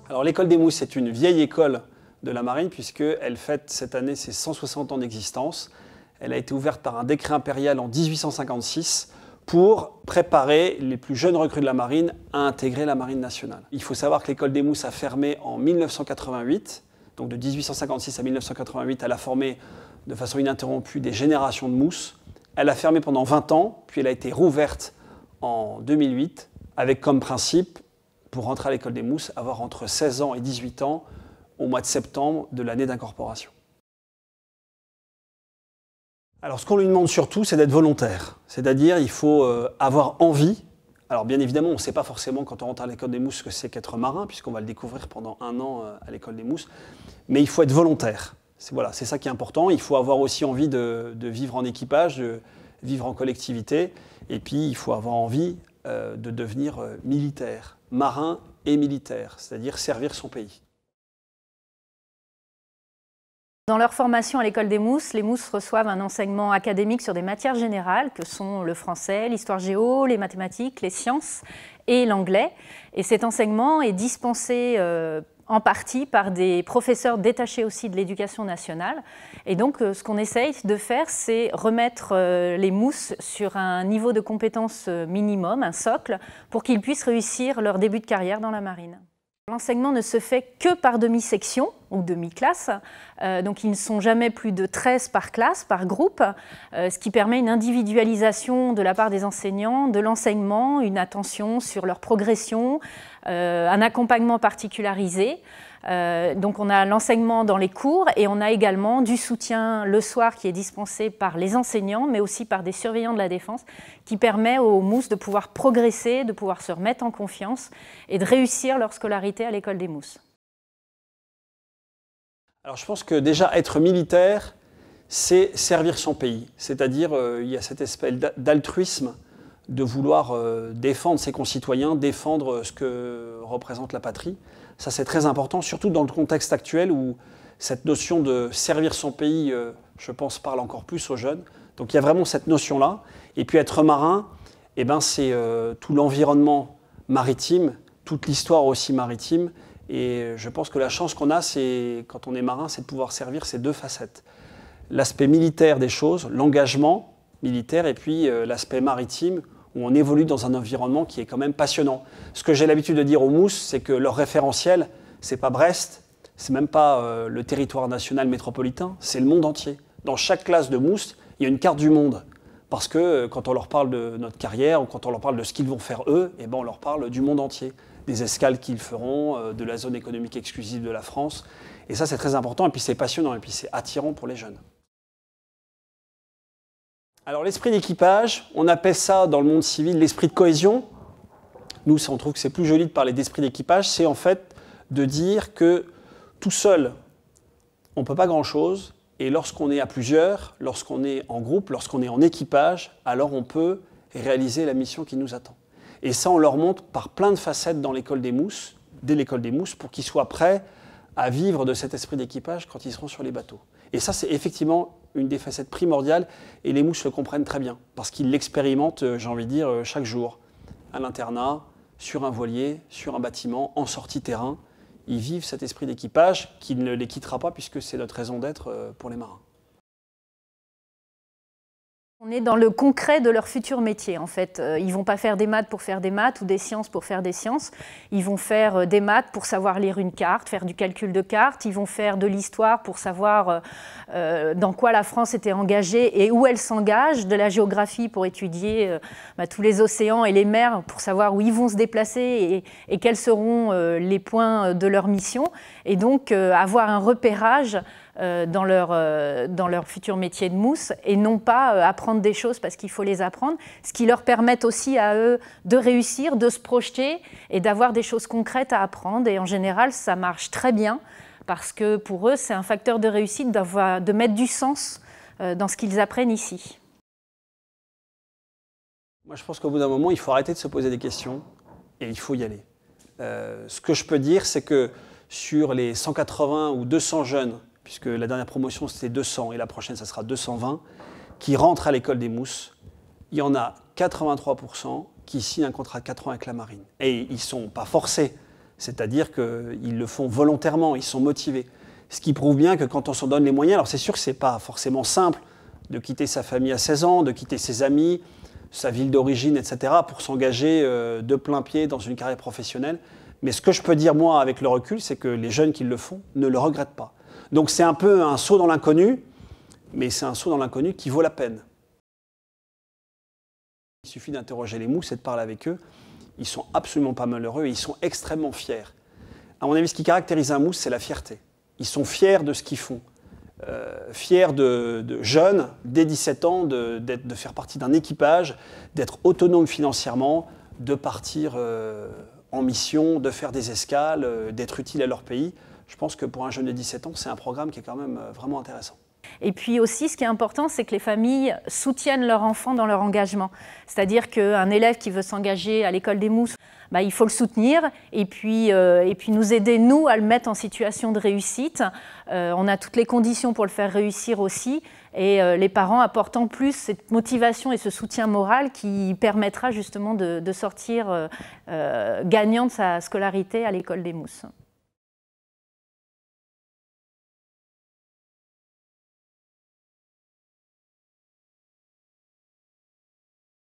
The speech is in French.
Alors l'école des mousses, c'est une vieille école de la marine puisqu'elle fête cette année ses 160 ans d'existence. Elle a été ouverte par un décret impérial en 1856 pour préparer les plus jeunes recrues de la marine à intégrer la marine nationale. Il faut savoir que l'école des mousses a fermé en 1988, donc de 1856 à 1988, elle a formé de façon ininterrompue des générations de mousses. Elle a fermé pendant 20 ans, puis elle a été rouverte en 2008 avec comme principe, pour rentrer à l'école des mousses, avoir entre 16 ans et 18 ans au mois de septembre de l'année d'incorporation. Alors ce qu'on lui demande surtout, c'est d'être volontaire. C'est-à-dire il faut avoir envie. Alors bien évidemment, on ne sait pas forcément quand on rentre à l'école des mousses ce que c'est qu'être marin, puisqu'on va le découvrir pendant 1 an à l'école des mousses. Mais il faut être volontaire. C'est ça qui est important. Il faut avoir aussi envie de vivre en équipage, de vivre en collectivité. Et puis il faut avoir envie de devenir militaire, marin et militaire, c'est-à-dire servir son pays. Dans leur formation à l'école des mousses, les mousses reçoivent un enseignement académique sur des matières générales que sont le français, l'histoire géo, les mathématiques, les sciences et l'anglais. Et cet enseignement est dispensé en partie par des professeurs détachés aussi de l'éducation nationale. Et donc ce qu'on essaye de faire, c'est remettre les mousses sur un niveau de compétence minimum, un socle, pour qu'ils puissent réussir leur début de carrière dans la marine. L'enseignement ne se fait que par demi-section ou demi-classe, donc ils ne sont jamais plus de 13 par classe, par groupe, ce qui permet une individualisation de la part des enseignants, de l'enseignement, une attention sur leur progression, un accompagnement particularisé. Donc on a l'enseignement dans les cours et on a également du soutien le soir qui est dispensé par les enseignants, mais aussi par des surveillants de la défense, qui permet aux mousses de pouvoir progresser, de pouvoir se remettre en confiance et de réussir leur scolarité à l'école des mousses. Alors je pense que déjà être militaire, c'est servir son pays. C'est-à-dire il y a cette espèce d'altruisme de vouloir défendre ses concitoyens, défendre ce que représente la patrie. Ça, c'est très important, surtout dans le contexte actuel où cette notion de servir son pays, je pense, parle encore plus aux jeunes. Donc il y a vraiment cette notion-là. Et puis être marin, eh ben, c'est tout l'environnement maritime, toute l'histoire aussi maritime. Et je pense que la chance qu'on a, quand on est marin, c'est de pouvoir servir ces deux facettes. L'aspect militaire des choses, l'engagement militaire, et puis l'aspect maritime, où on évolue dans un environnement qui est quand même passionnant. Ce que j'ai l'habitude de dire aux mousses, c'est que leur référentiel, c'est pas Brest, c'est même pas le territoire national métropolitain, c'est le monde entier. Dans chaque classe de mousses, il y a une carte du monde. Parce que quand on leur parle de notre carrière, ou quand on leur parle de ce qu'ils vont faire eux, eh ben on leur parle du monde entier. Des escales qu'ils feront, de la zone économique exclusive de la France. Et ça, c'est très important, et puis c'est passionnant, et puis c'est attirant pour les jeunes. Alors l'esprit d'équipage, on appelle ça dans le monde civil l'esprit de cohésion. Nous, on trouve que c'est plus joli de parler d'esprit d'équipage, c'est en fait de dire que tout seul, on ne peut pas grand-chose, et lorsqu'on est à plusieurs, lorsqu'on est en groupe, lorsqu'on est en équipage, alors on peut réaliser la mission qui nous attend. Et ça, on leur montre par plein de facettes dans l'école des mousses, dès l'école des mousses, pour qu'ils soient prêts à vivre de cet esprit d'équipage quand ils seront sur les bateaux. Et ça, c'est effectivement une des facettes primordiales, et les mousses le comprennent très bien, parce qu'ils l'expérimentent, j'ai envie de dire, chaque jour, à l'internat, sur un voilier, sur un bâtiment, en sortie terrain. Ils vivent cet esprit d'équipage qui ne les quittera pas, puisque c'est notre raison d'être pour les marins. On est dans le concret de leur futur métier, en fait. Ils ne vont pas faire des maths pour faire des maths ou des sciences pour faire des sciences. Ils vont faire des maths pour savoir lire une carte, faire du calcul de cartes. Ils vont faire de l'histoire pour savoir dans quoi la France était engagée et où elle s'engage. De la géographie pour étudier tous les océans et les mers, pour savoir où ils vont se déplacer et quels seront les points de leur mission. Et donc avoir un repérage dans leur futur métier de mousse, et non pas apprendre des choses parce qu'il faut les apprendre, ce qui leur permet aussi à eux de réussir, de se projeter et d'avoir des choses concrètes à apprendre. Et en général, ça marche très bien parce que pour eux, c'est un facteur de réussite de mettre du sens dans ce qu'ils apprennent ici. Moi, je pense qu'au bout d'un moment, il faut arrêter de se poser des questions et il faut y aller. Ce que je peux dire, c'est que sur les 180 ou 200 jeunes, puisque la dernière promotion c'était 200 et la prochaine ça sera 220, qui rentrent à l'école des mousses, il y en a 83% qui signent un contrat de 4 ans avec la marine. Et ils ne sont pas forcés, C'est-à-dire qu'ils le font volontairement, ils sont motivés. Ce qui prouve bien que quand on s'en donne les moyens, alors c'est sûr que ce n'est pas forcément simple de quitter sa famille à 16 ans, de quitter ses amis, sa ville d'origine, etc., pour s'engager de plein pied dans une carrière professionnelle. Mais ce que je peux dire, moi, avec le recul, c'est que les jeunes qui le font ne le regrettent pas. Donc c'est un peu un saut dans l'inconnu, mais c'est un saut dans l'inconnu qui vaut la peine. Il suffit d'interroger les mousses et de parler avec eux. Ils sont absolument pas malheureux et ils sont extrêmement fiers. À mon avis, ce qui caractérise un mousse, c'est la fierté. Ils sont fiers de ce qu'ils font. Fiers de jeunes, dès 17 ans, de faire partie d'un équipage, d'être autonomes financièrement, de partir en mission, de faire des escales, d'être utiles à leur pays. Je pense que pour un jeune de 17 ans, c'est un programme qui est quand même vraiment intéressant. Et puis aussi, ce qui est important, c'est que les familles soutiennent leurs enfants dans leur engagement. C'est-à-dire qu'un élève qui veut s'engager à l'école des mousses, il faut le soutenir et puis nous aider, nous, à le mettre en situation de réussite. On a toutes les conditions pour le faire réussir aussi. Et les parents apportent en plus cette motivation et ce soutien moral qui permettra justement de sortir gagnant de sa scolarité à l'école des mousses.